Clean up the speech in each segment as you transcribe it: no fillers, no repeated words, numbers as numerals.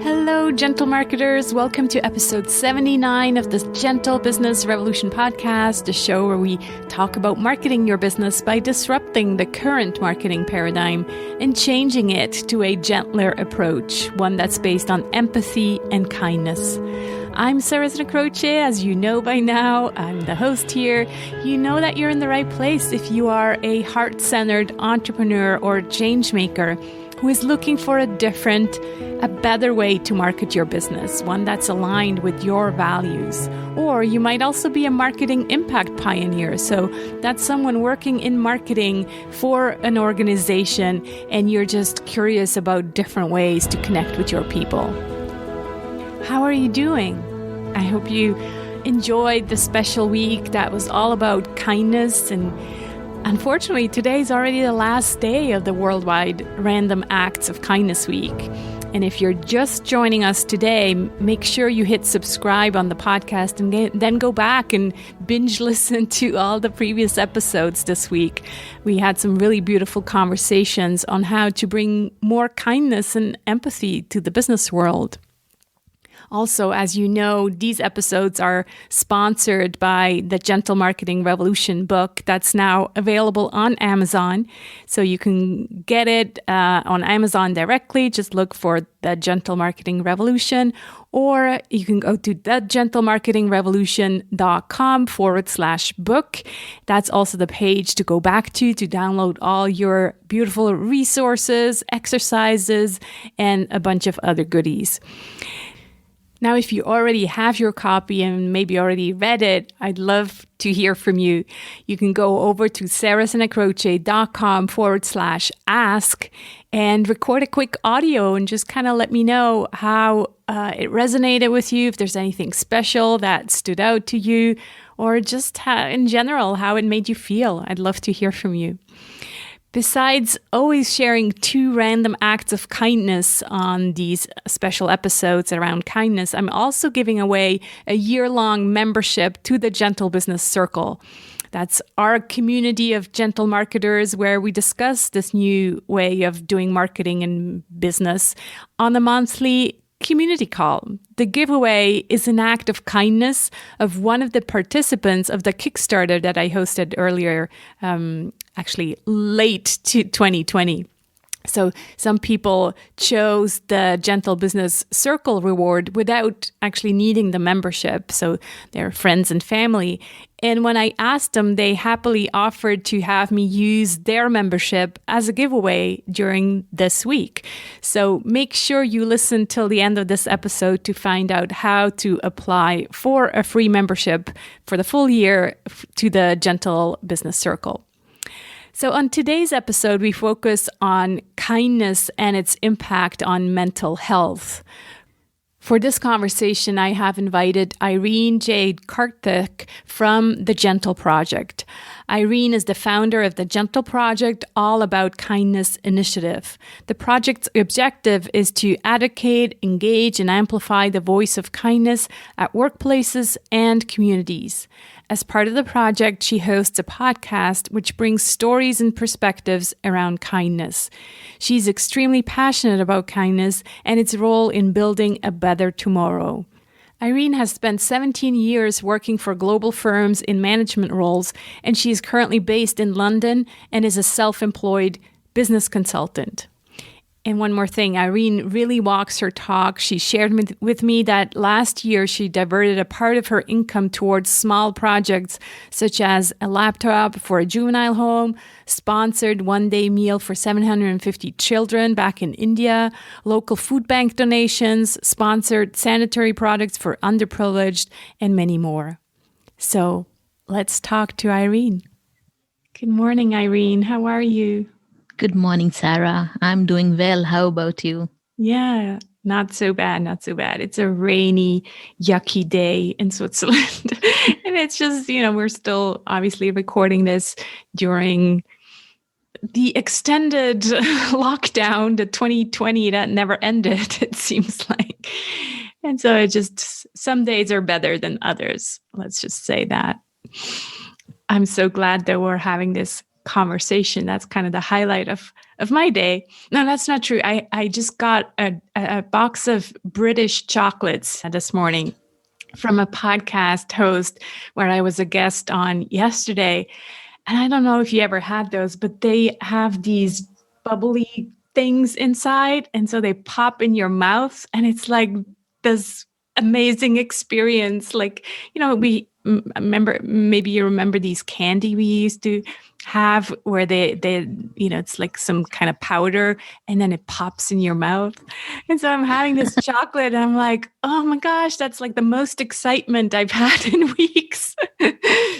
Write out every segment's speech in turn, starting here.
Hello, gentle marketers. Welcome to episode 79 of the Gentle Business Revolution podcast, the show where we talk about marketing your business by disrupting the current marketing paradigm and changing it to a gentler approach, one that's based on empathy and kindness. I'm Sarah Croce. As you know by now, I'm the host here. You know that you're in the right place if you are a heart-centered entrepreneur or change maker who is looking for a better way to market your business, one that's aligned with your values. Or you might also be a marketing impact pioneer. So that's someone working in marketing for an organization, and you're just curious about different ways to connect with your people. How are you doing? I hope you enjoyed the special week that was all about kindness. And unfortunately, today's already the last day of the Worldwide Random Acts of Kindness Week. And if you're just joining us today, make sure you hit subscribe on the podcast and then go back and binge listen to all the previous episodes this week. We had some really beautiful conversations on how to bring more kindness and empathy to the business world. Also, as you know, these episodes are sponsored by the Gentle Marketing Revolution book that's now available on Amazon. So you can get it on Amazon directly. Just look for the Gentle Marketing Revolution, or you can go to thegentlemarketingrevolution.com/book. That's also the page to go back to download all your beautiful resources, exercises, and a bunch of other goodies. Now, if you already have your copy and maybe already read it, I'd love to hear from you. You can go over to sarahsenacroce.com/ask and record a quick audio and just kind of let me know how it resonated with you, if there's anything special that stood out to you, or just in general, how it made you feel. I'd love to hear from you. Besides always sharing 2 random acts of kindness on these special episodes around kindness, I'm also giving away a year-long membership to the Gentle Business Circle. That's our community of gentle marketers where we discuss this new way of doing marketing and business on a monthly community call. The giveaway is an act of kindness of one of the participants of the Kickstarter that I hosted earlier, actually late to 2020. So some people chose the Gentle Business Circle reward without actually needing the membership. So they're friends and family. And when I asked them, they happily offered to have me use their membership as a giveaway during this week. So make sure you listen till the end of this episode to find out how to apply for a free membership for the full year to the Gentle Business Circle. So on today's episode, we focus on kindness and its impact on mental health. For this conversation, I have invited Irene Jade Karthik from the Gentle Project. Irene is the founder of the Gentle Project All About Kindness initiative. The project's objective is to advocate, engage, and amplify the voice of kindness at workplaces and communities. As part of the project, she hosts a podcast which brings stories and perspectives around kindness. She's extremely passionate about kindness and its role in building a better tomorrow. Irene has spent 17 years working for global firms in management roles, and she is currently based in London and is a self-employed business consultant. And one more thing, Irene really walks her talk. She shared with me that last year she diverted a part of her income towards small projects such as a laptop for a juvenile home, sponsored one-day meal for 750 children back in India, local food bank donations, sponsored sanitary products for underprivileged, and many more. So let's talk to Irene. Good morning, Irene. How are you? Good morning, Sarah. I'm doing well. How about you? Yeah, not so bad, not so bad. It's a rainy, yucky day in Switzerland. And it's just, we're still obviously recording this during the extended lockdown, the 2020 that never ended, it seems like. And so some days are better than others. Let's just say that. I'm so glad that we're having this conversation. That's kind of the highlight of my day. No, that's not true. I just got a box of British chocolates this morning from a podcast host where I was a guest on yesterday. And I don't know if you ever had those, but they have these bubbly things inside. And so they pop in your mouth. And it's like this amazing experience. Like, we remember, maybe you remember these candy we used to have where it's like some kind of powder and then it pops in your mouth. And so I'm having this chocolate and I'm like, oh my gosh, that's like the most excitement I've had in weeks.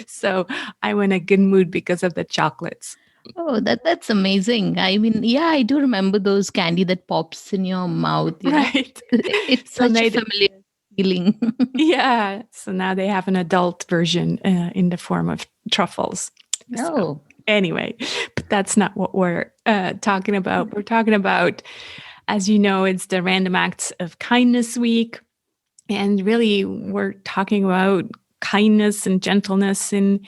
So I'm in a good mood because of the chocolates. Oh, that's amazing. I mean, yeah, I do remember those candy that pops in your mouth, Right. It's So such a familiar feeling. yeah. So now they have an adult version in the form of truffles. So Oh, anyway, but that's not what we're talking about. We're talking about, as you know, it's the Random Acts of Kindness Week. And really, we're talking about kindness and gentleness in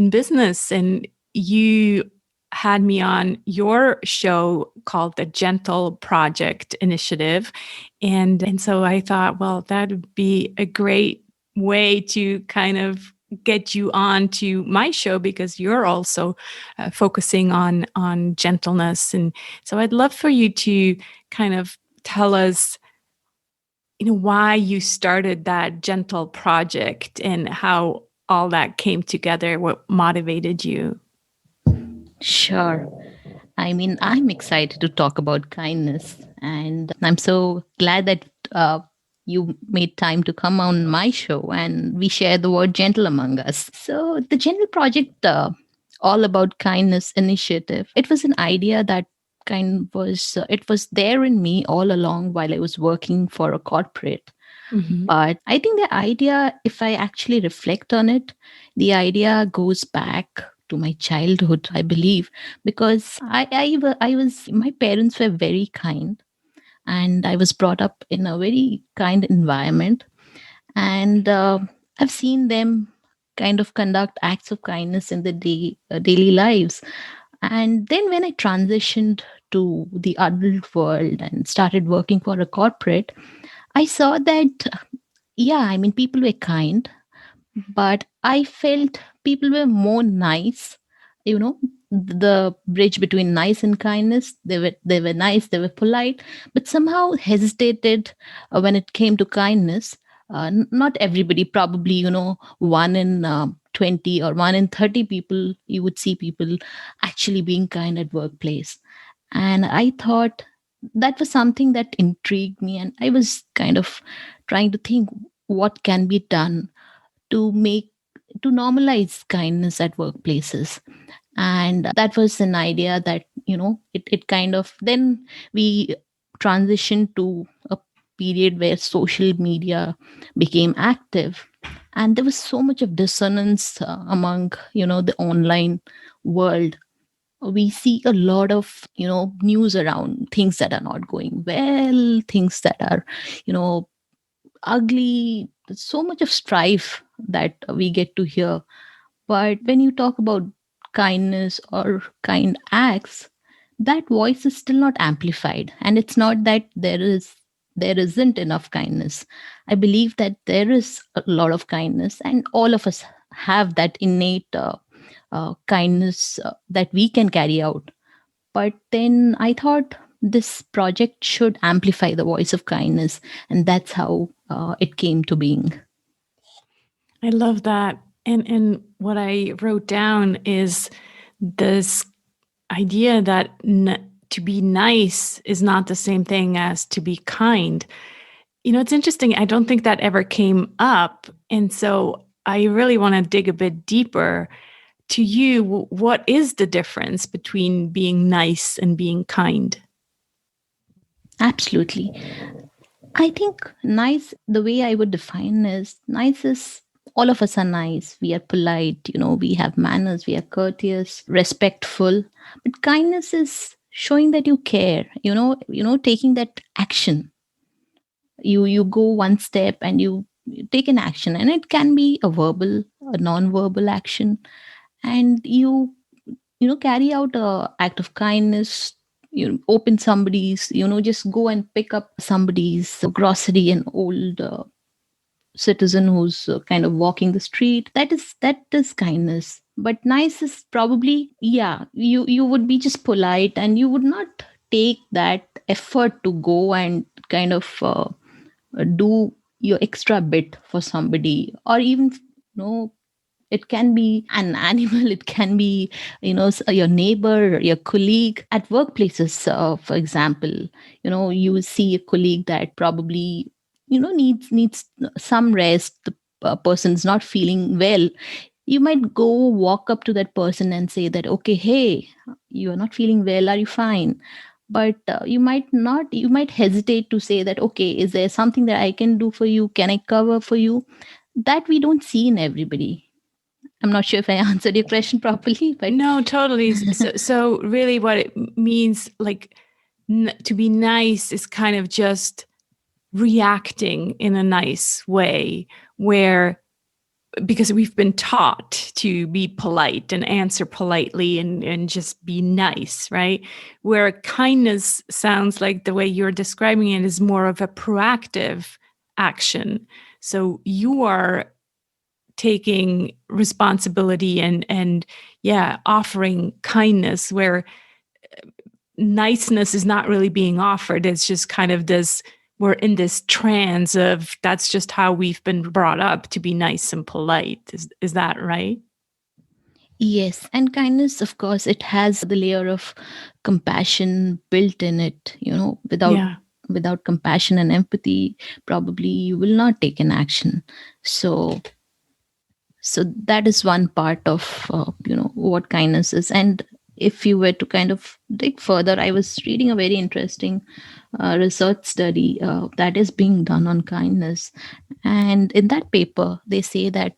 business. And you had me on your show called the Gentle Project Initiative. And so I thought, well, that would be a great way to kind of get you on to my show because you're also focusing on gentleness. And so I'd love for you to kind of tell us why you started that Gentle project and how all that came together, what motivated you. sure. I mean, I'm excited to talk about kindness, and I'm so glad that you made time to come on my show and we share the word gentle among us. So, the Gentle Project, all about kindness initiative, it was an idea that it was there in me all along while I was working for a corporate. Mm-hmm. But I think the idea, if I actually reflect on it, the idea goes back to my childhood, I believe, because my parents were very kind and I was brought up in a very kind environment. And I've seen them kind of conduct acts of kindness in the daily lives. And then when I transitioned to the adult world and started working for a corporate, I saw that, yeah, I mean, people were kind, but I felt people were more nice. You know, the bridge between nice and kindness. They were nice, they were polite, but somehow hesitated when it came to kindness. Not everybody, probably, one in 20 or one in 30 people, you would see people actually being kind at workplace. And I thought that was something that intrigued me, and I was kind of trying to think what can be done to normalize kindness at workplaces. And that was an idea that, it kind of, then we transitioned to a period where social media became active, and there was so much of dissonance among, the online world. We see a lot of, news around things that are not going well, things that are, you know ugly. There's so much of strife that we get to hear. But when you talk about kindness or kind acts, that voice is still not amplified. And it's not that there isn't enough kindness. I believe that there is a lot of kindness, and all of us have that innate kindness that we can carry out. But then I thought this project should amplify the voice of kindness, and that's how it came to being. I love that. And what I wrote down is this idea that to be nice is not the same thing as to be kind. It's interesting. I don't think that ever came up. And so I really want to dig a bit deeper. To you, what is the difference between being nice and being kind? Absolutely. I think nice, the way I would define is nice is all of us are nice. We are polite, we have manners, we are courteous, respectful. But kindness is showing that you care, taking that action. You go one step and you take an action, and it can be a verbal, a non-verbal action, and you carry out a act of kindness, open somebody's, just go and pick up somebody's grocery, an old citizen who's kind of walking the street. That is kindness. But nice is probably, yeah, you would be just polite, and you would not take that effort to go and kind of do your extra bit for somebody. Or even, it can be an animal, it can be, your neighbor, your colleague at workplaces. For example, you see a colleague that probably, needs some rest. The person's not feeling well. You might go walk up to that person and say that, okay, hey, you are not feeling well, are you fine? But you might hesitate to say that, okay, is there something that I can do for you, can I cover for you? That we don't see in everybody. I'm not sure if I answered your question properly, but No, totally. So really what it means, like, to be nice is kind of just reacting in a nice way, where because we've been taught to be polite and answer politely and just be nice, right? Where kindness sounds like the way you're describing it is more of a proactive action. So you are taking responsibility and yeah, offering kindness, where niceness is not really being offered. It's just kind of this, we're in this trance of that's just how we've been brought up to be nice and polite. Is that right? yes. And kindness, of course, it has the layer of compassion built in it. Yeah. Without compassion and empathy, probably you will not take an action. So so that is one part of what kindness is. And if you were to kind of dig further, I was reading a very interesting research study that is being done on kindness. And in that paper, they say that,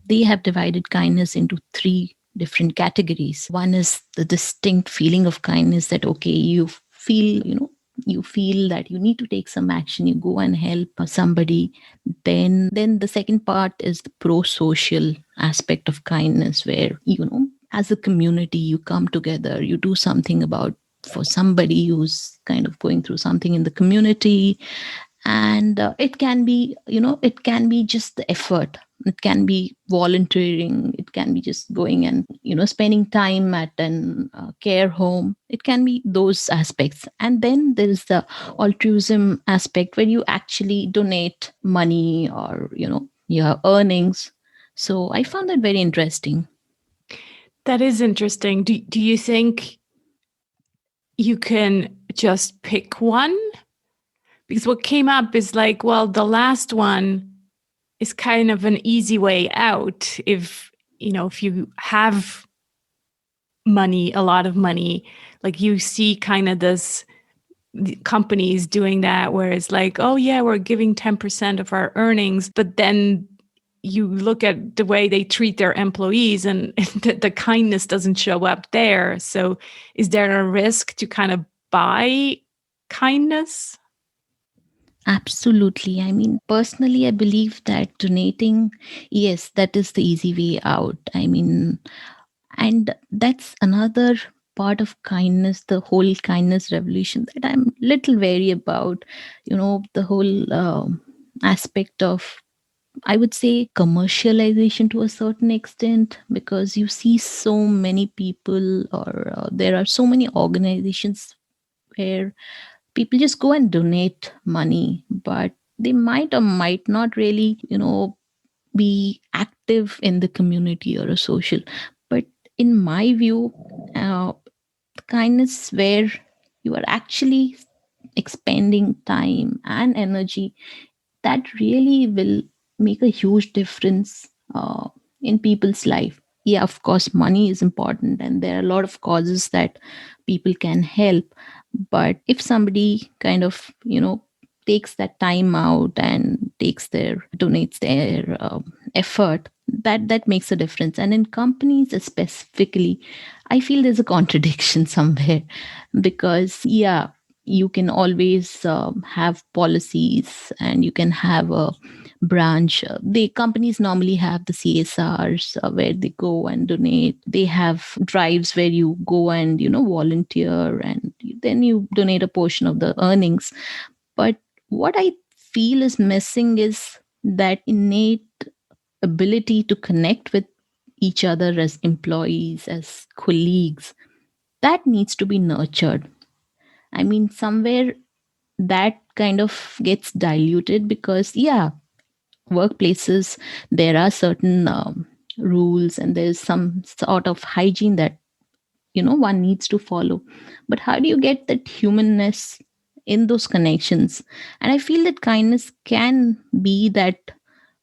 they have divided kindness into three different categories. One is the distinct feeling of kindness, that, okay, you feel that you need to take some action, you go and help somebody. Then the second part is the pro-social aspect of kindness, where, as a community, you come together, you do something about for somebody who's kind of going through something in the community. And it can be just the effort, it can be volunteering, it can be just going and spending time at an care home. It can be those aspects. And then there is the altruism aspect, where you actually donate money, or your earnings. So I found that very interesting. That is interesting. Do you think you can just pick one? Because what came up is like, well, the last one is kind of an easy way out. If you have money, a lot of money, like you see kind of this companies doing that, where it's like, oh yeah, we're giving 10% of our earnings, but then you look at the way they treat their employees, and the kindness doesn't show up there. So is there a risk to kind of buy kindness? Absolutely. I mean, personally, I believe that donating, yes, that is the easy way out. I mean, and that's another part of kindness, the whole kindness revolution, that I'm little wary about. The whole aspect of, I would say, commercialization to a certain extent, because you see so many people, or there are so many organizations where people just go and donate money, but they might or might not really, be active in the community or a social. But in my view, uh, kindness where you are actually expending time and energy, that really will make a huge difference in people's life. Yeah, of course, money is important, and there are a lot of causes that people can help. But if somebody kind of, takes that time out and donates their effort, that makes a difference. And in companies specifically, I feel there's a contradiction somewhere, because, yeah, you can always have policies, and you can have a branch. The companies normally have the CSRs where they go and donate. They have drives where you go and volunteer, and then you donate a portion of the earnings. But what I feel is missing is that innate ability to connect with each other as employees, as colleagues. That needs to be nurtured. I mean, somewhere that kind of gets diluted because, yeah, workplaces, there are certain rules and there's some sort of hygiene that one needs to follow. But how do you get that humanness in those connections? And I feel that kindness can be that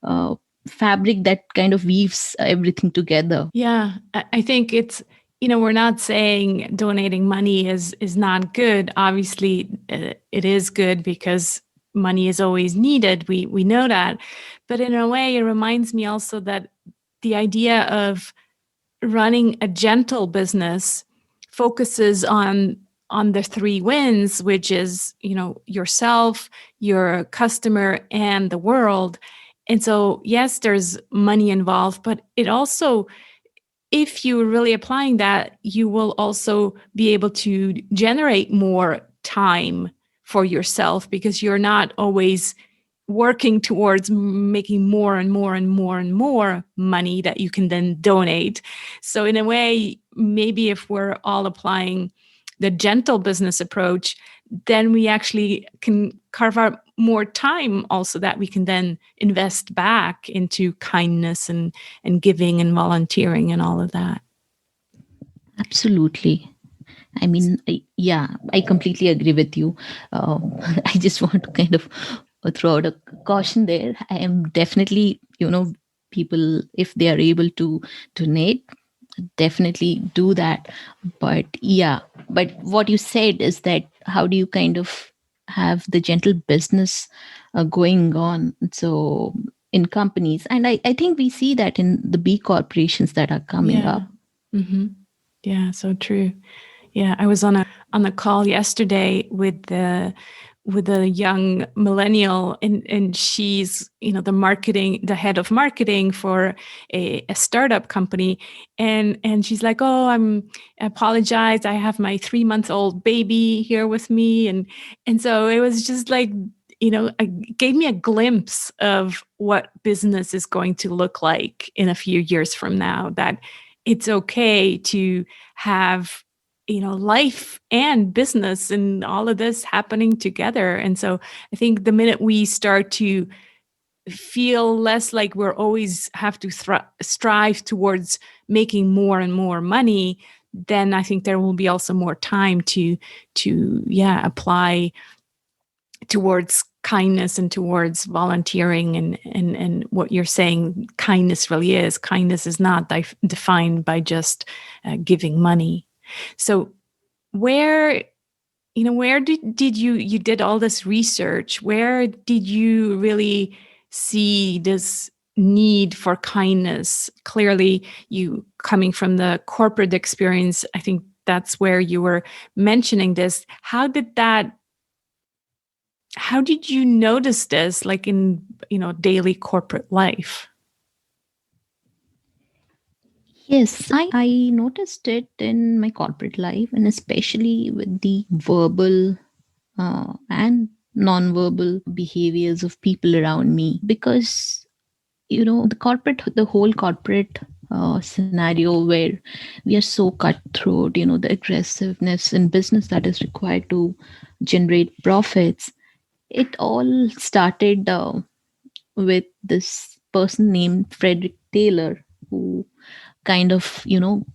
uh, fabric that kind of weaves everything together. Yeah, I think it's, we're not saying donating money is not good. Obviously, it is good because money is always needed. We know that. But in a way, it reminds me also that the idea of running a gentle business focuses on the three wins, which is, yourself, your customer, and the world. And so, yes, there's money involved, but it also, if you're really applying that, you will also be able to generate more time for yourself because you're not always working towards making more and more and more and more money that you can then donate. So, in a way, maybe if we're all applying the gentle business approach, then we actually can carve out more time also that we can then invest back into kindness and giving and volunteering and all of that. Absolutely. I mean, yeah, I completely agree with you. I just want to kind of throw out a caution there. I am definitely, people, if they are able to donate, definitely do that. But yeah, but what you said is that how do you kind of have the gentle business going on? So in companies, and I think we see that in the B corporations that are coming Yeah. up. Mm-hmm. Yeah, so true. Yeah, I was on a call yesterday with a young millennial, and she's the head of marketing for a startup company, and she's like, oh, I apologize, I have my 3-month-old baby here with me, and so it was just like, it gave me a glimpse of what business is going to look like in a few years from now, that it's okay to have life and business and all of this happening together. And so I think the minute we start to feel less like we're always have to strive towards making more and more money, then I think there will be also more time to apply towards kindness and towards volunteering, and what you're saying kindness really is. Kindness is not defined by just giving money. So where where did you did all this research, where did you really see this need for kindness? Clearly, you coming from the corporate experience, I think that's where you were mentioning this. How did you notice this, like in daily corporate life? Yes, I noticed it in my corporate life, and especially with the verbal and non-verbal behaviors of people around me. Because the whole corporate scenario where we are so cutthroat, the aggressiveness in business that is required to generate profits. It all started with this person named Frederick Taylor, who kind of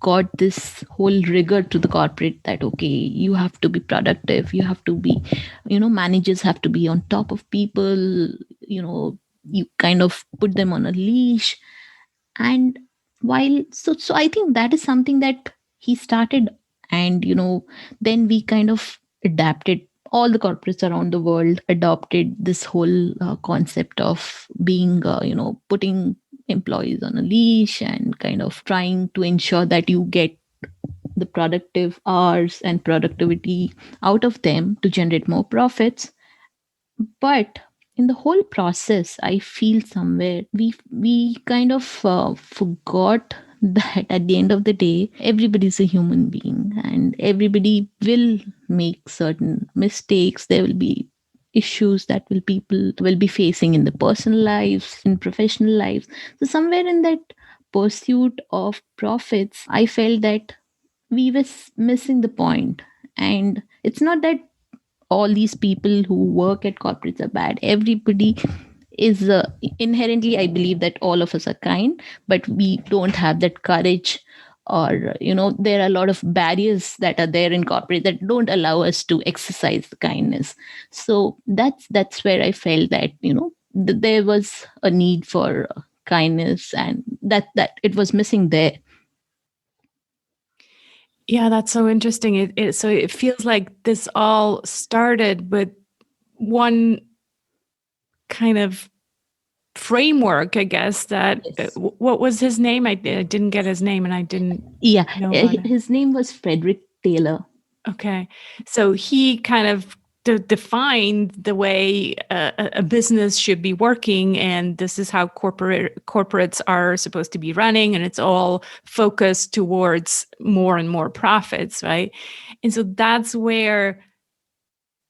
got this whole rigor to the corporate that, okay, you have to be productive, you have to be, managers have to be on top of people, you kind of put them on a leash. And so I think that is something that he started. And then we kind of adapted, all the corporates around the world adopted this whole concept of being putting employees on a leash and kind of trying to ensure that you get the productive hours and productivity out of them to generate more profits. But in the whole process, I feel somewhere we kind of forgot that at the end of the day, everybody's a human being and everybody will make certain mistakes. There will be issues that will people will be facing in the personal lives, in professional lives. So somewhere in that pursuit of profits, I felt that we were missing the point. And it's not that all these people who work at corporates are bad. Everybody is inherently, I believe that all of us are kind, but we don't have that courage, or there are a lot of barriers that are there in corporate that don't allow us to exercise the kindness. So that's where I felt that there was a need for kindness, and that it was missing there. Yeah, that's so interesting. So it feels like this all started with one kind of framework, I guess, that Yes. what was his name? I didn't get his name and I didn't Yeah, know about it. his name was Frederick Taylor. Okay. So he kind of defined the way a business should be working, and this is how corporates are supposed to be running, and it's all focused towards more and more profits, right? And so that's where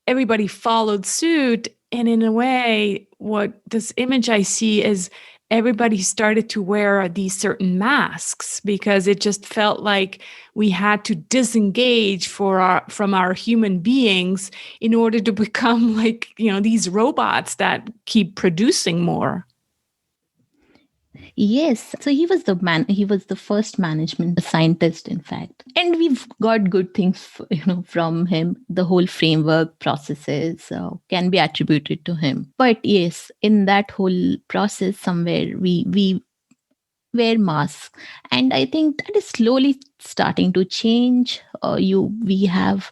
everybody followed suit. And in a way, what this image I see is everybody started to wear these certain masks because it just felt like we had to disengage from our human beings in order to become like, these robots that keep producing more. Yes, so he was the man. He was the first management scientist, in fact, and we've got good things, from him. The whole framework processes can be attributed to him. But yes, in that whole process, somewhere we wear masks, and I think that is slowly starting to change. We have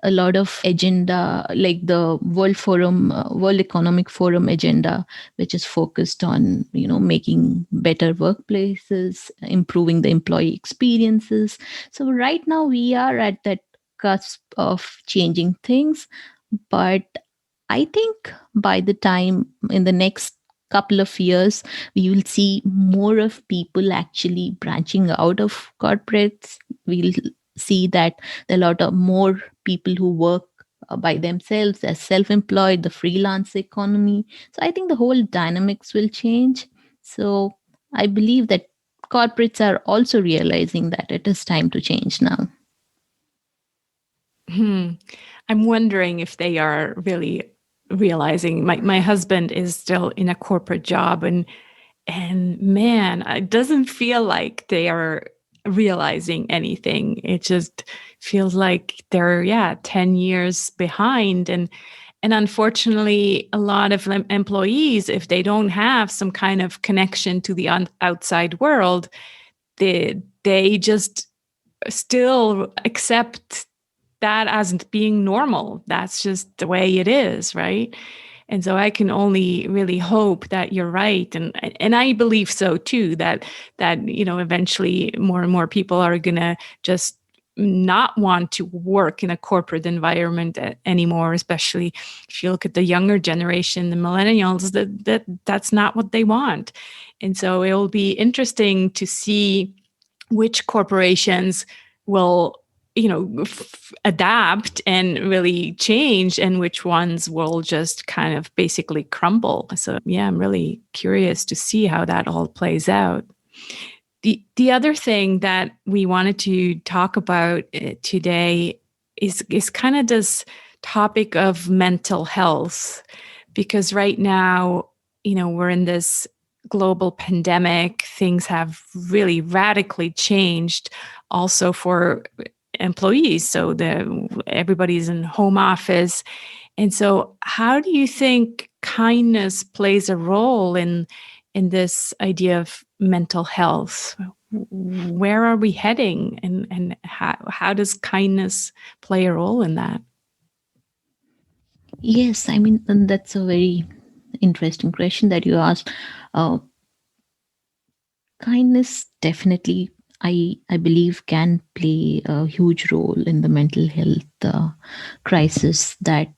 a lot of agenda, like the World Economic Forum agenda, which is focused on making better workplaces, improving the employee experiences. So right now we are at that cusp of changing things, but I think by the time in the next couple of years, we will see more of people actually branching out of corporates. We'll see that there are a lot of more people who work by themselves as self-employed, the freelance economy. So I think the whole dynamics will change. So I believe that corporates are also realizing that it is time to change now. Hmm. I'm wondering if they are really realizing. My husband is still in a corporate job, and man, it doesn't feel like they are realizing anything. It just feels like they're 10 years behind. And unfortunately, a lot of employees, if they don't have some kind of connection to the outside world, they just still accept that as being normal. That's just the way it is, right? And so I can only really hope that you're right, and I believe so too. That eventually more and more people are gonna just not want to work in a corporate environment anymore. Especially if you look at the younger generation, the millennials, that's not what they want. And so it will be interesting to see which corporations will adapt and really change, and which ones will just kind of basically crumble. So yeah, I'm really curious to see how that all plays out. The other thing that we wanted to talk about today is kind of this topic of mental health, because right now, we're in this global pandemic. Things have really radically changed also for employees. So everybody's in home office. And so how do you think kindness plays a role in this idea of mental health? Where are we heading, and how does kindness play a role in that? Yes, I mean, and that's a very interesting question that you asked. Uh, Kindness definitely, I believe, can play a huge role in the mental health crisis that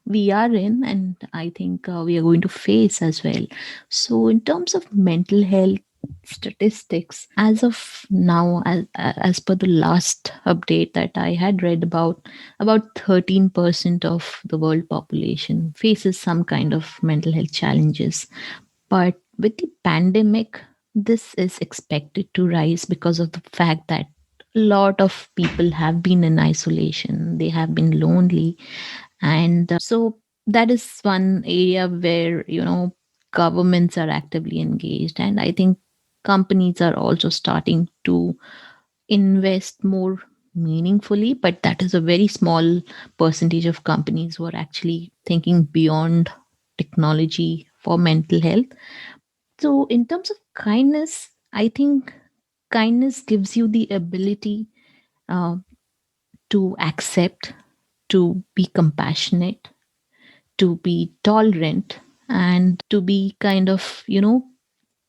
we are in, and I think we are going to face as well. So, in terms of mental health statistics, as of now, as per the last update that I had read about 13% of the world population faces some kind of mental health challenges. But with the pandemic, this is expected to rise because of the fact that a lot of people have been in isolation, they have been lonely, and so that is one area where, governments are actively engaged, and I think companies are also starting to invest more meaningfully, but that is a very small percentage of companies who are actually thinking beyond technology for mental health. So, in terms of kindness, I think kindness gives you the ability uh, to accept, to be compassionate, to be tolerant, and to be kind of,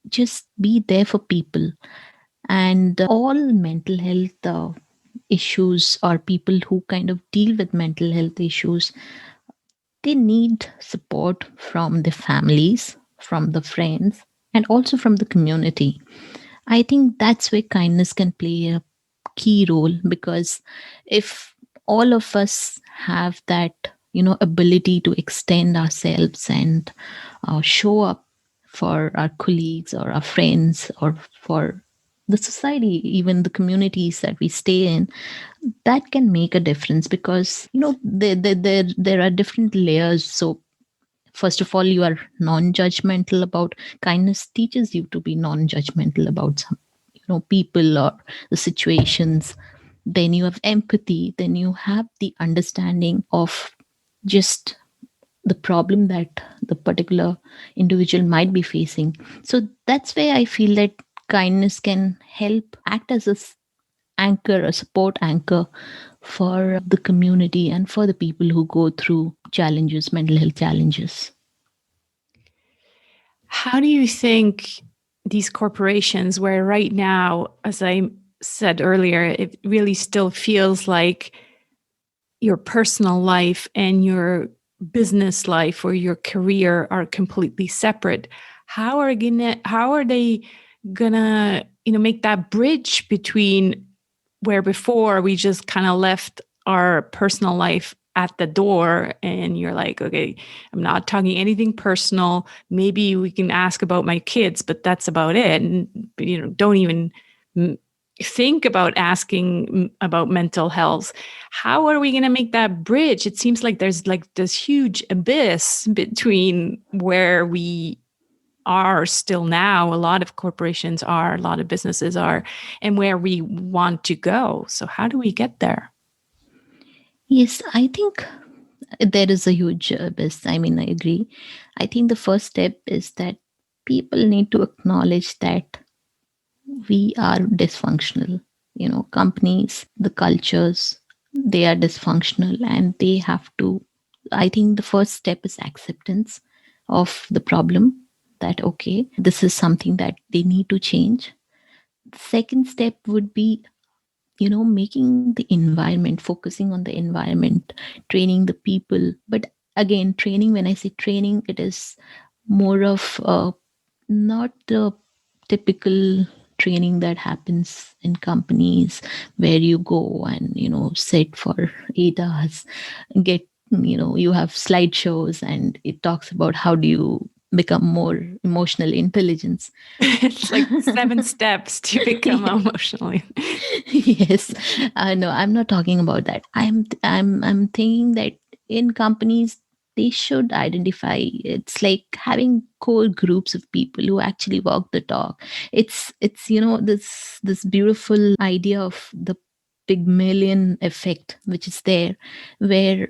just be there for people. And all mental health issues, or people who kind of deal with mental health issues, they need support from the families, from the friends, and also from the community. I think that's where kindness can play a key role, because if all of us have that, ability to extend ourselves and show up for our colleagues or our friends, or for the society, even the communities that we stay in, that can make a difference. Because there are different layers. So first of all, you are non-judgmental about kindness teaches you to be non-judgmental about some, people or the situations. Then you have empathy, then you have the understanding of just the problem that the particular individual might be facing. So that's where I feel that kindness can help act as anchor, a support anchor for the community and for the people who go through challenges, mental health challenges. How do you think these corporations, where right now, as I said earlier, it really still feels like your personal life and your business life or your career are completely separate? How are they gonna, make that bridge between where before we just kind of left our personal life at the door and you're like, okay, I'm not talking anything personal. Maybe we can ask about my kids, but that's about it. And, don't even think about asking about mental health. How are we going to make that bridge? It seems like there's like this huge abyss between where we are still now, a lot of corporations are, a lot of businesses are, and where we want to go. So how do we get there? Yes, I think there is a huge abyss. I mean, I agree. I think the first step is that people need to acknowledge that we are dysfunctional. Companies, the cultures, they are dysfunctional, and they have to. I think the first step is acceptance of the problem, that, okay, this is something that they need to change. The second step would be, making the environment, focusing on the environment, training the people. But again, training, when I say training, it is more of not the typical training that happens in companies, where you go and sit for 8 hours, get, you have slideshows, and it talks about how do you become more emotional intelligence. It's like 7 steps to become emotionally. Yes, no, I'm not talking about that. I'm thinking that in companies, they should identify. It's like having core groups of people who actually walk the talk. It's this beautiful idea of the Pygmalion effect, which is there, where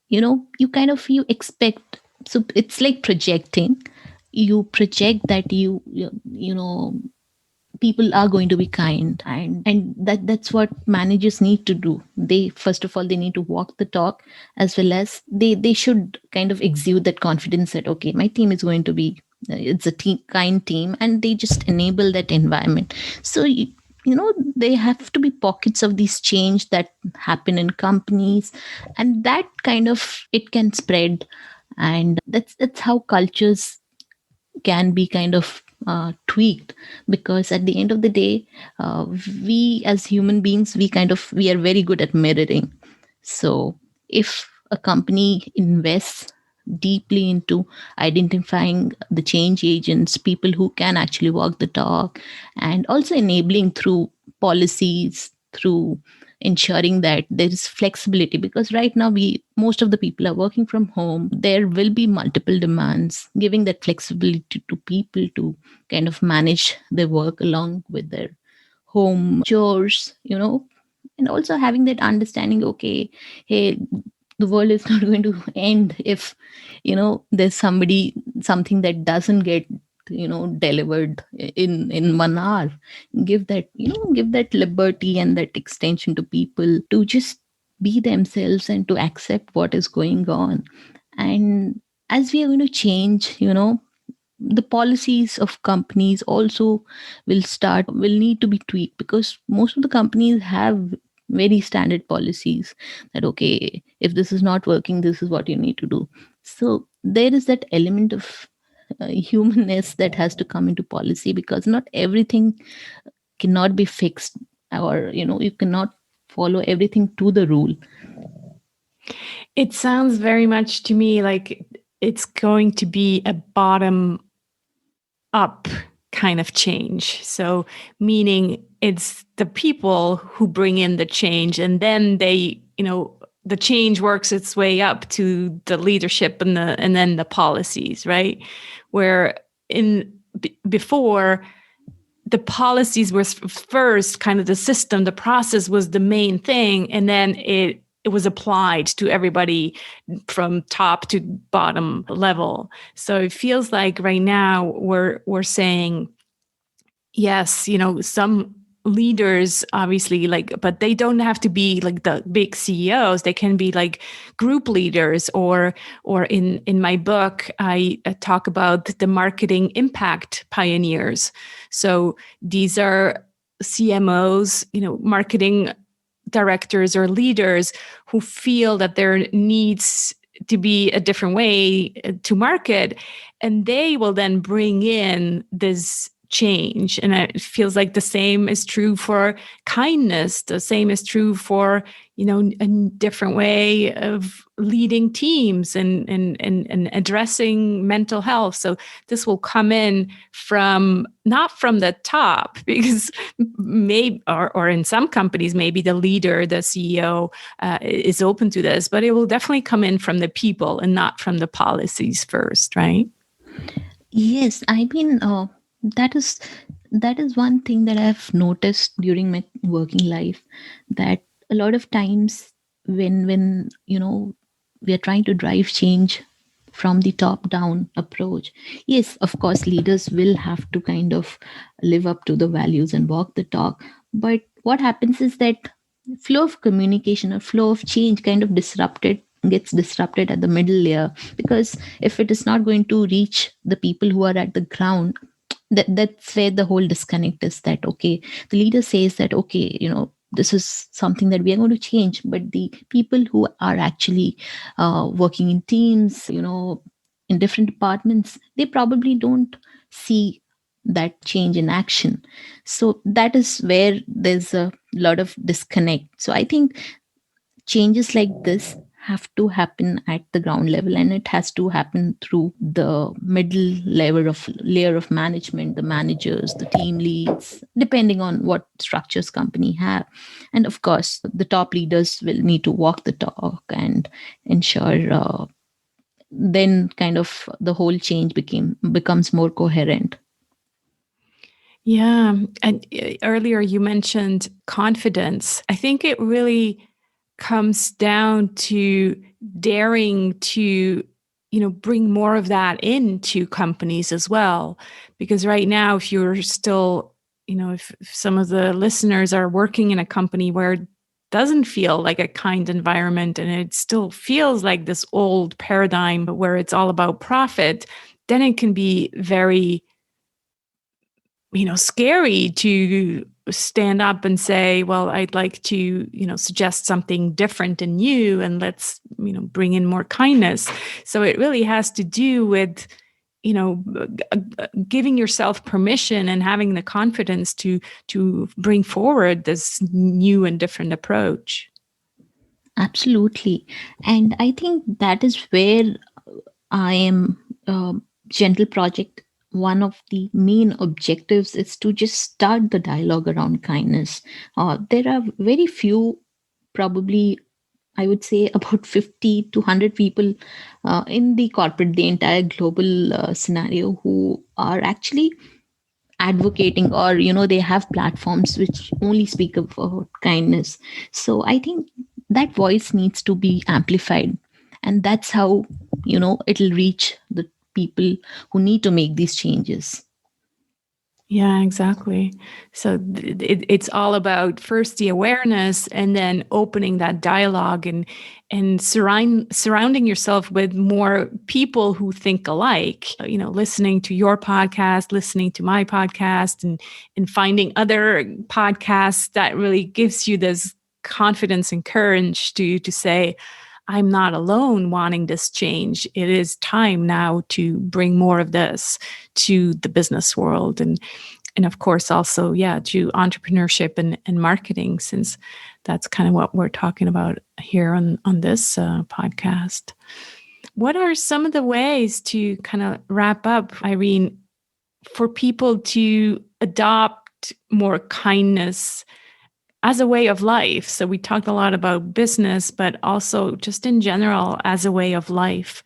you kind of, you expect. So it's like projecting. You project that you know people are going to be kind, and that's what managers need to do. They, first of all, they need to walk the talk, as well as they should kind of exude that confidence that, okay, my team is going to be, it's a kind team, and they just enable that environment. So there have to be pockets of these change that happen in companies, and that kind of it can spread. And that's how cultures can be kind of tweaked, because at the end of the day, we as human beings, we are very good at mirroring. So if a company invests deeply into identifying the change agents, people who can actually walk the talk, and also enabling through policies, through ensuring that there is flexibility, because right now we most of the people are working from home, there will be multiple demands. Giving that flexibility to people to kind of manage their work along with their home chores, and also having that understanding, okay, hey, the world is not going to end if there's something that doesn't get delivered in 1 hour. Give that liberty and that extension to people to just be themselves and to accept what is going on. And as we are going to change, the policies of companies also will need to be tweaked, because most of the companies have very standard policies that, okay, if this is not working, this is what you need to do. So there is that element of humanness that has to come into policy, because not everything cannot be fixed, or you cannot follow everything to the rule. It sounds very much to me like it's going to be a bottom up kind of change. So, meaning it's the people who bring in the change, and then the change works its way up to the leadership and then the policies, right? Where before, the policies were first, kind of the system, the process was the main thing, and then it was applied to everybody from top to bottom level. So it feels like right now we're saying, yes, some leaders obviously, but they don't have to be like the big CEOs. They can be like group leaders, or in my book I talk about the marketing impact pioneers. So these are CMOs, marketing directors or leaders who feel that there needs to be a different way to market, and they will then bring in this change. And it feels like the same is true for kindness. The same is true for, a different way of leading teams and addressing mental health. So this will come in from, not from the top, because maybe, or in some companies, maybe the leader, the CEO is open to this, but it will definitely come in from the people and not from the policies first, right? Yes, I mean, that is that is one thing that I've noticed during my working life, that a lot of times when we are trying to drive change from the top down approach, yes, of course, leaders will have to kind of live up to the values and walk the talk. But what happens is that flow of communication or flow of change kind of gets disrupted at the middle layer, because if it is not going to reach the people who are at the ground, that's where the whole disconnect is. That, okay, the leader says that, okay, this is something that we are going to change, but the people who are actually working in teams, in different departments, they probably don't see that change in action. So that is where there's a lot of disconnect. So I think changes like this have to happen at the ground level, and it has to happen through the middle layer of management, the managers, the team leads, depending on what structures company have. And of course, the top leaders will need to walk the talk and ensure then kind of the whole change becomes more coherent. Yeah. And earlier you mentioned confidence. I think it really comes down to daring to, bring more of that into companies as well. Because right now, if you're still, if some of the listeners are working in a company where it doesn't feel like a kind environment, and it still feels like this old paradigm where it's all about profit, then it can be very scary to stand up and say, well, I'd like to, suggest something different and new, and let's, bring in more kindness. So it really has to do with, giving yourself permission and having the confidence to bring forward this new and different approach. Absolutely. And I think that is where I am, Gentle Project. One of the main objectives is to just start the dialogue around kindness. There are very few, probably, I would say about 50 to 100 people in the corporate, the entire global scenario, who are actually advocating, or they have platforms which only speak about kindness. So I think that voice needs to be amplified, and that's how it'll reach the people who need to make these changes. Yeah, exactly. So it's all about first the awareness, and then opening that dialogue, and surrounding yourself with more people who think alike. Listening to your podcast, listening to my podcast, and finding other podcasts that really gives you this confidence and courage to say, I'm not alone wanting this change. It is time now to bring more of this to the business world, and of course also, to entrepreneurship and marketing, since that's kind of what we're talking about here on this podcast. What are some of the ways, to kind of wrap up, Irene, for people to adopt more kindness as a way of life? So we talked a lot about business, but also just in general as a way of life.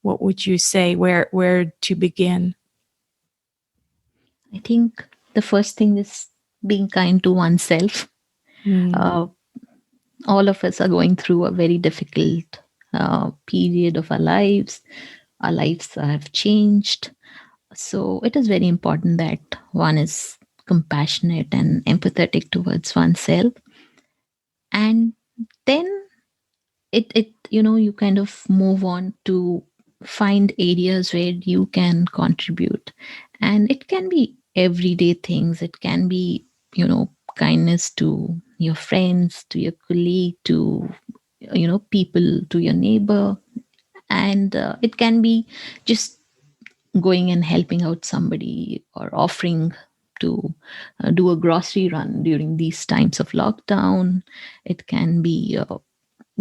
What would you say? Where to begin? I think the first thing is being kind to oneself. Mm. uh, all of us are going through a very difficult period of our lives. Our lives have changed. So it is very important that one is compassionate and empathetic towards oneself. And then you kind of move on to find areas where you can contribute. And it can be everyday things. It can be, kindness to your friends, to your colleague, to, people, to your neighbor. And it can be just going and helping out somebody, or offering to do a grocery run during these times of lockdown. It can be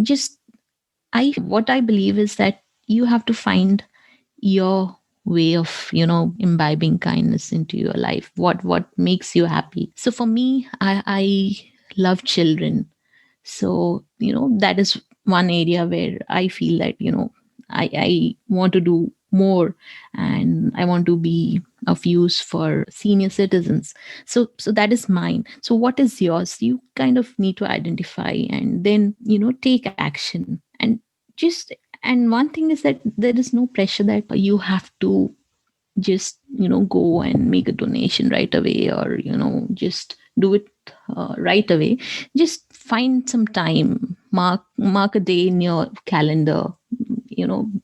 just I what I believe is that you have to find your way of imbibing kindness into your life. What makes you happy? So for me, I love children. So that is one area where I feel that I want to do more, and I want to be of use for senior citizens. So that is mine. So what is yours? You kind of need to identify, and then take action. And one thing is that there is no pressure that you have to just go and make a donation right away, or just do it right away. Just find some time, mark a day in your calendar,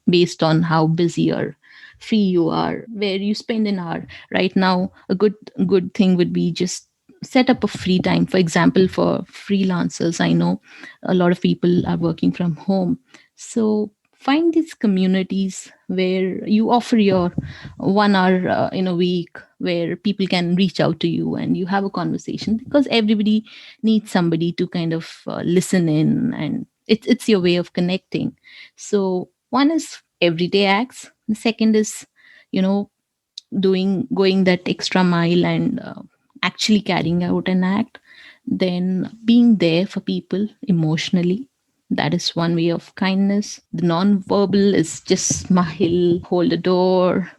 based on how busy or free you are, where you spend an hour. Right now, a good thing would be just set up a free time. For example, for freelancers, I know a lot of people are working from home. So find these communities where you offer your 1 hour in a week, where people can reach out to you and you have a conversation, because everybody needs somebody to kind of listen in, and it's your way of connecting. So one is everyday acts. The second is you know going that extra mile, and actually carrying out an act. Then being there for people emotionally, that is one way of kindness. The non-verbal is just smile, hold a door,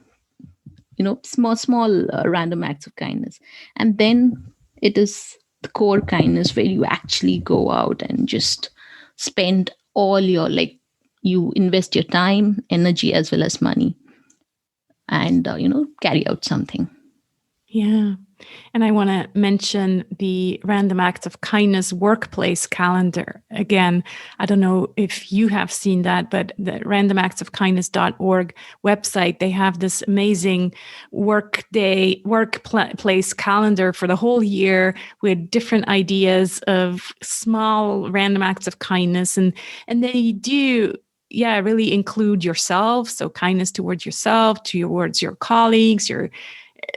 small random acts of kindness. And then it is the core kindness, where you actually go out and just spend all your, like, you invest your time, energy, as well as money, and carry out something. Yeah. And I want to mention the Random Acts of Kindness workplace calendar. Again, I don't know if you have seen that, but the randomactsofkindness.org website, they have this amazing workplace calendar for the whole year with different ideas of small random acts of kindness. And they do, yeah, really include yourself. So kindness towards yourself, towards your colleagues, your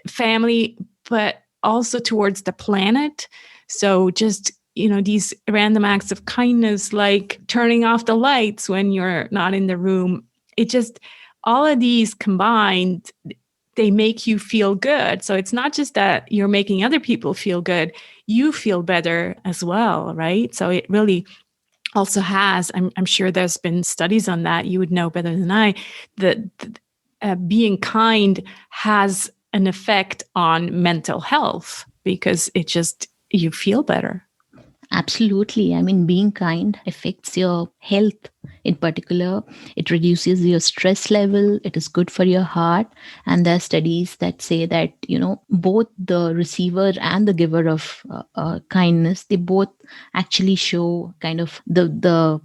family, but also towards the planet. So just, these random acts of kindness, like turning off the lights when you're not in the room, it just, all of these combined, they make you feel good. So it's not just that you're making other people feel good, you feel better as well, right? So it really also has, I'm sure there's been studies on that, you would know better than I, that being kind has an effect on mental health because it just, you feel better. Absolutely. I mean, being kind affects your health in particular. It reduces your stress level. It is good for your heart. And there are studies that say that, both the receiver and the giver of kindness, they both actually show kind of the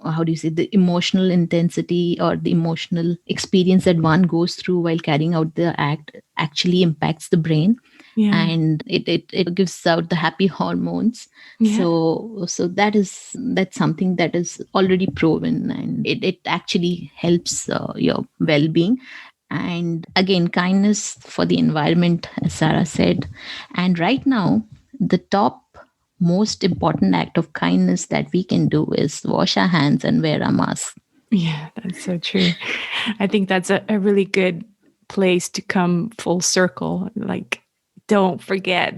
how do you say, the emotional intensity or the emotional experience that one goes through while carrying out the act actually impacts the brain. Yeah. And it gives out the happy hormones. Yeah. So that's something that is already proven, and it actually helps your well-being. And again, kindness for the environment, as Sarah said. And right now, the top most important act of kindness that we can do is wash our hands and wear a mask. Yeah, that's so true. I think that's a really good place to come full circle. Like, don't forget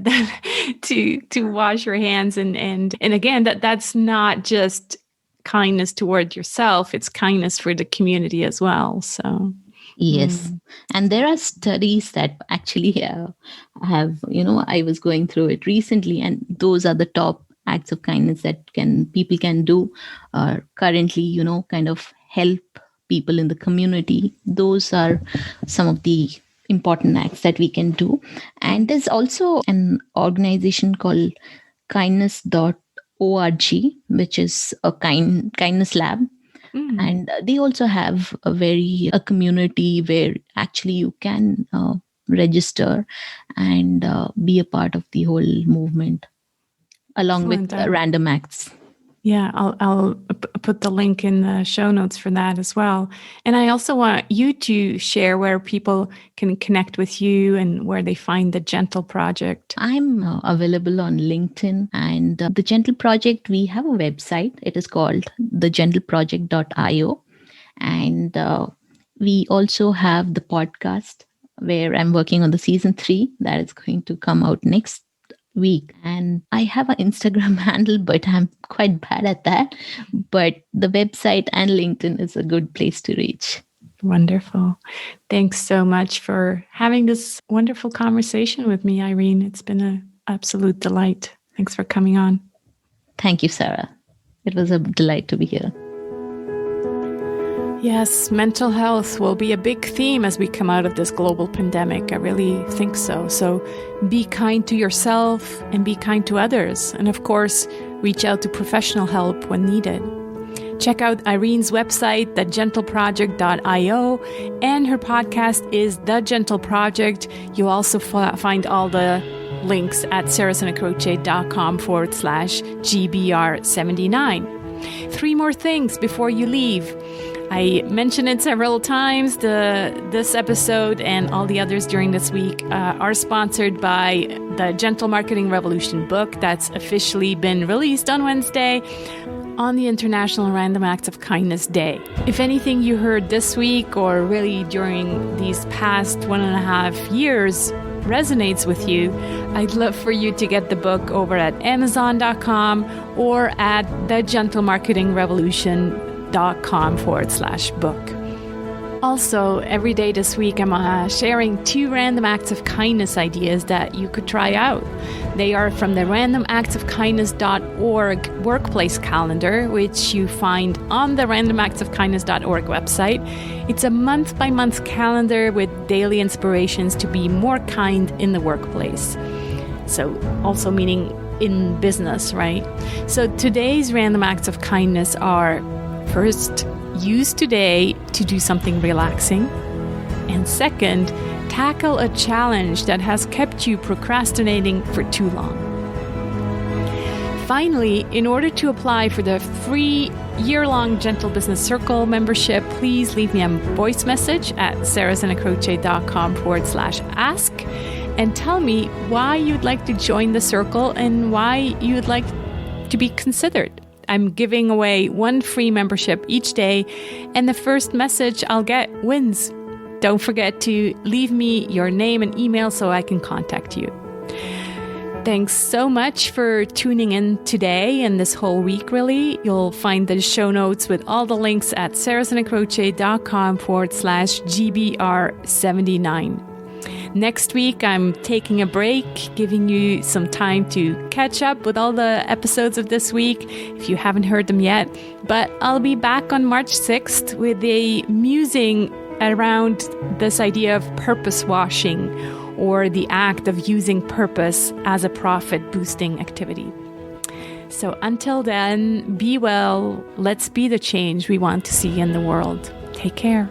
to wash your hands, and again, that's not just kindness toward yourself, it's kindness for the community as well. So Yes. And there are studies that actually have, I was going through it recently, and those are the top acts of kindness that people can do currently, kind of help people in the community. Those are some of the important acts that we can do. And there's also an organization called kindness.org, which is a kindness lab. And they also have a community where actually you can register and be a part of the whole movement along excellent. with random acts. Yeah, I'll put the link in the show notes for that as well. And I also want you to share where people can connect with you and where they find the Gentle Project. I'm available on LinkedIn, and the Gentle Project, we have a website. It is called thegentleproject.io. And we also have the podcast where I'm working on the season 3 that is going to come out next week. And I have an Instagram handle, but I'm quite bad at that. But the website and LinkedIn is a good place to reach. Wonderful. Thanks so much for having this wonderful conversation with me, Irene. It's been an absolute delight. Thanks for coming on. Thank you, Sarah. It was a delight to be here. Yes, mental health will be a big theme as we come out of this global pandemic. I really think so. So be kind to yourself and be kind to others. And of course, reach out to professional help when needed. Check out Irene's website, thegentleproject.io, and her podcast is The Gentle Project. You'll also find all the links at sarahsenacroce.com/GBR79. 3 more things before you leave. I mentioned it several times. This episode and all the others during this week are sponsored by the Gentle Marketing Revolution book that's officially been released on Wednesday on the International Random Acts of Kindness Day. If anything you heard this week or really during these past 1.5 years resonates with you, I'd love for you to get the book over at Amazon.com or at thegentlemarketingrevolution.com/book. Also, every day this week, I'm sharing 2 random acts of kindness ideas that you could try out. They are from the randomactsofkindness.org workplace calendar, which you find on the randomactsofkindness.org website. It's a month-by-month calendar with daily inspirations to be more kind in the workplace. So, also meaning in business, right? So, today's random acts of kindness are, first, use today to do something relaxing. And second, tackle a challenge that has kept you procrastinating for too long. Finally, in order to apply for the free year-long Gentle Business Circle membership, please leave me a voice message at sarahzenacroce.com/ask and tell me why you'd like to join the circle and why you'd like to be considered. I'm giving away 1 free membership each day, and the first message I'll get wins. Don't forget to leave me your name and email so I can contact you. Thanks so much for tuning in today and this whole week, really. You'll find the show notes with all the links at sarahzenacroce.com/GBR79. Next week, I'm taking a break, giving you some time to catch up with all the episodes of this week, if you haven't heard them yet. But I'll be back on March 6th with a musing around this idea of purpose washing, or the act of using purpose as a profit-boosting activity. So until then, be well. Let's be the change we want to see in the world. Take care.